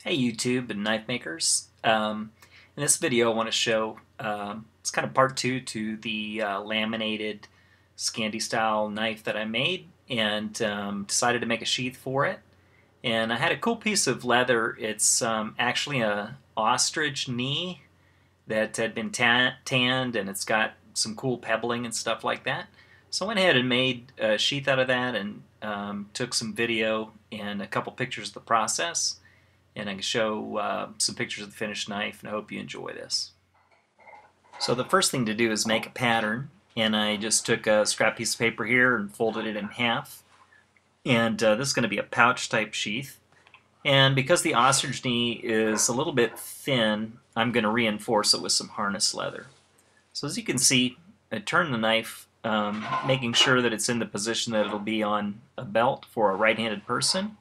Hey YouTube and knife makers. In this video I want to show, it's kind of part two to the laminated Scandi style knife that I made and decided to make a sheath for it. And I had a cool piece of leather. It's actually a ostrich knee that had been tanned, and it's got some cool pebbling and stuff like that. So I went ahead and made a sheath out of that and took some video and a couple pictures of the process. And I can show some pictures of the finished knife, and I hope you enjoy this. So the first thing to do is make a pattern, and I just took a scrap piece of paper here and folded it in half. And this is going to be a pouch type sheath. And because the ostrich knee is a little bit thin, I'm going to reinforce it with some harness leather. So as you can see, I turn the knife, making sure that it's in the position that it'll be on a belt for a right-handed person,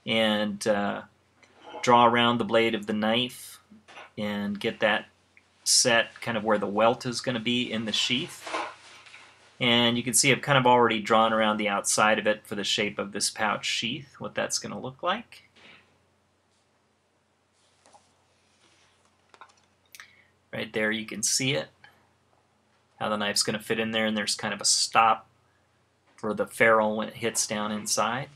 and draw around the blade of the knife and get that set kind of where the welt is going to be in the sheath. And you can see I've kind of already drawn around the outside of it for the shape of this pouch sheath, what that's going to look like. Right there you can see it, how the knife's going to fit in there, and there's kind of a stop for the ferrule when it hits down inside.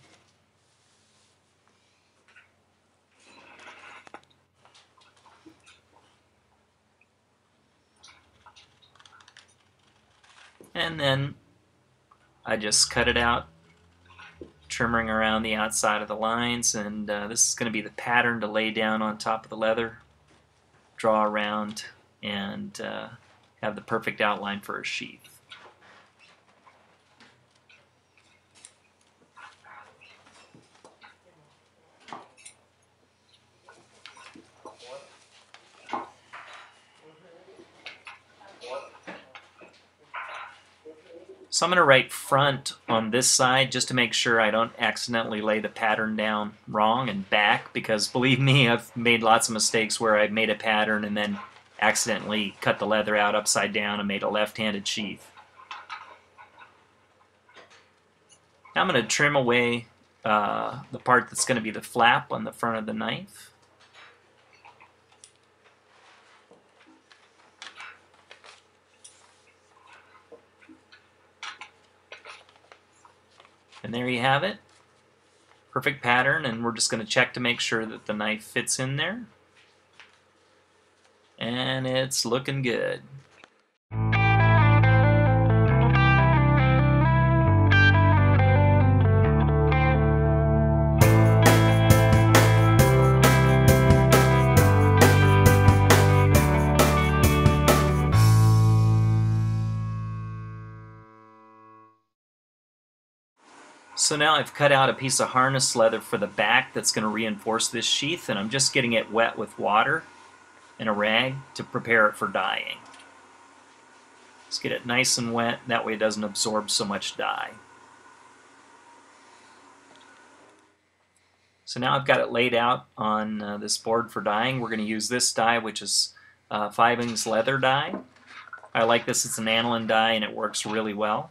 And then I just cut it out, trimming around the outside of the lines, and this is going to be the pattern to lay down on top of the leather, draw around, and have the perfect outline for a sheath. So I'm going to write front on this side just to make sure I don't accidentally lay the pattern down wrong, and back, because believe me, I've made lots of mistakes where I've made a pattern and then accidentally cut the leather out upside down and made a left-handed sheath. Now I'm going to trim away the part that's going to be the flap on the front of the knife. And there you have it. Perfect pattern, and we're just going to check to make sure that the knife fits in there. And it's looking good. So now I've cut out a piece of harness leather for the back that's going to reinforce this sheath, and I'm just getting it wet with water and a rag to prepare it for dyeing. Let's get it nice and wet, that way it doesn't absorb so much dye. So now I've got it laid out on this board for dyeing. We're going to use this dye, which is 5-ings leather dye. I like this, it's an aniline dye and it works really well.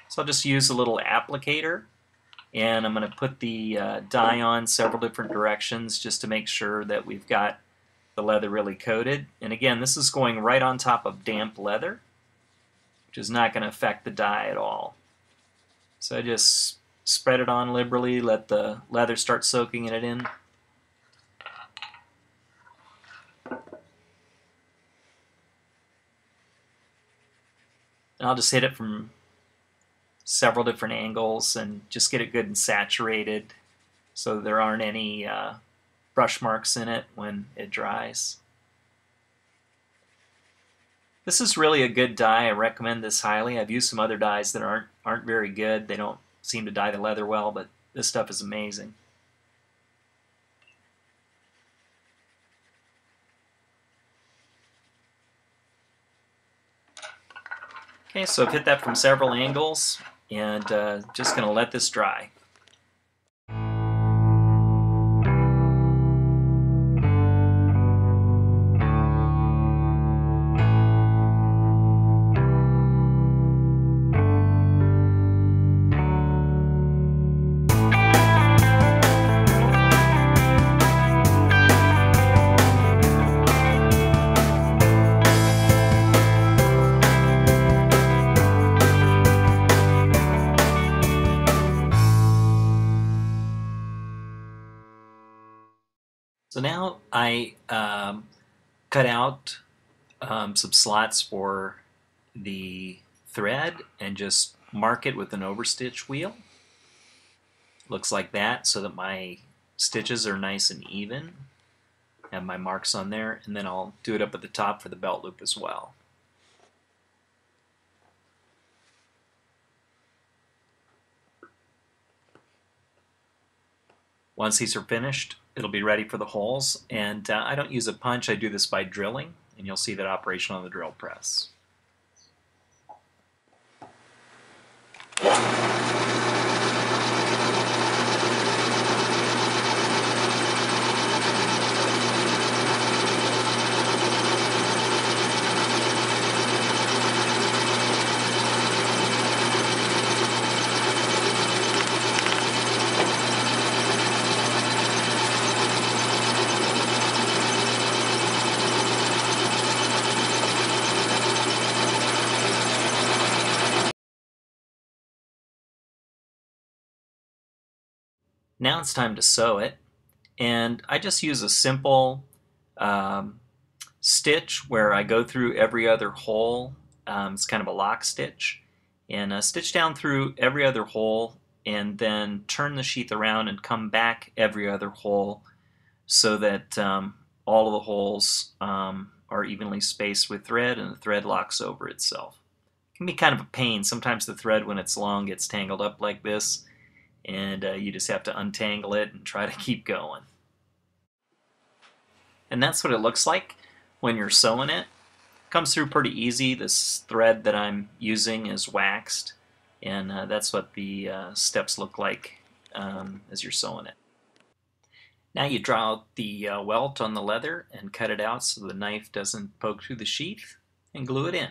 So I'll just use a little applicator, and I'm going to put the dye on several different directions just to make sure that we've got the leather really coated. And again, this is going right on top of damp leather, which is not going to affect the dye at all. So I just spread it on liberally, let the leather start soaking it in. And I'll just hit it from several different angles and just get it good and saturated so there aren't any brush marks in it when it dries. This is really a good dye. I recommend this highly. I've used some other dyes that aren't very good. They don't seem to dye the leather well, but this stuff is amazing. Okay, so I've hit that from several angles, and just going to let this dry. So now I cut out some slots for the thread and just mark it with an overstitch wheel. Looks like that, so that my stitches are nice and even. Have my marks on there, and then I'll do it up at the top for the belt loop as well. Once these are finished, it'll be ready for the holes, and I don't use a punch, I do this by drilling, and you'll see that operation on the drill press. Now it's time to sew it, and I just use a simple um, stitch where I go through every other hole. It's kind of a lock stitch, and stitch down through every other hole, and then turn the sheath around and come back every other hole so that all of the holes are evenly spaced with thread, and the thread locks over itself. It can be kind of a pain. Sometimes the thread, when it's long, gets tangled up like this, and you just have to untangle it and try to keep going. And that's what it looks like when you're sewing it. Comes through pretty easy. This thread that I'm using is waxed, and that's what the steps look like as you're sewing it. Now you draw out the welt on the leather and cut it out so the knife doesn't poke through the sheath, and glue it in.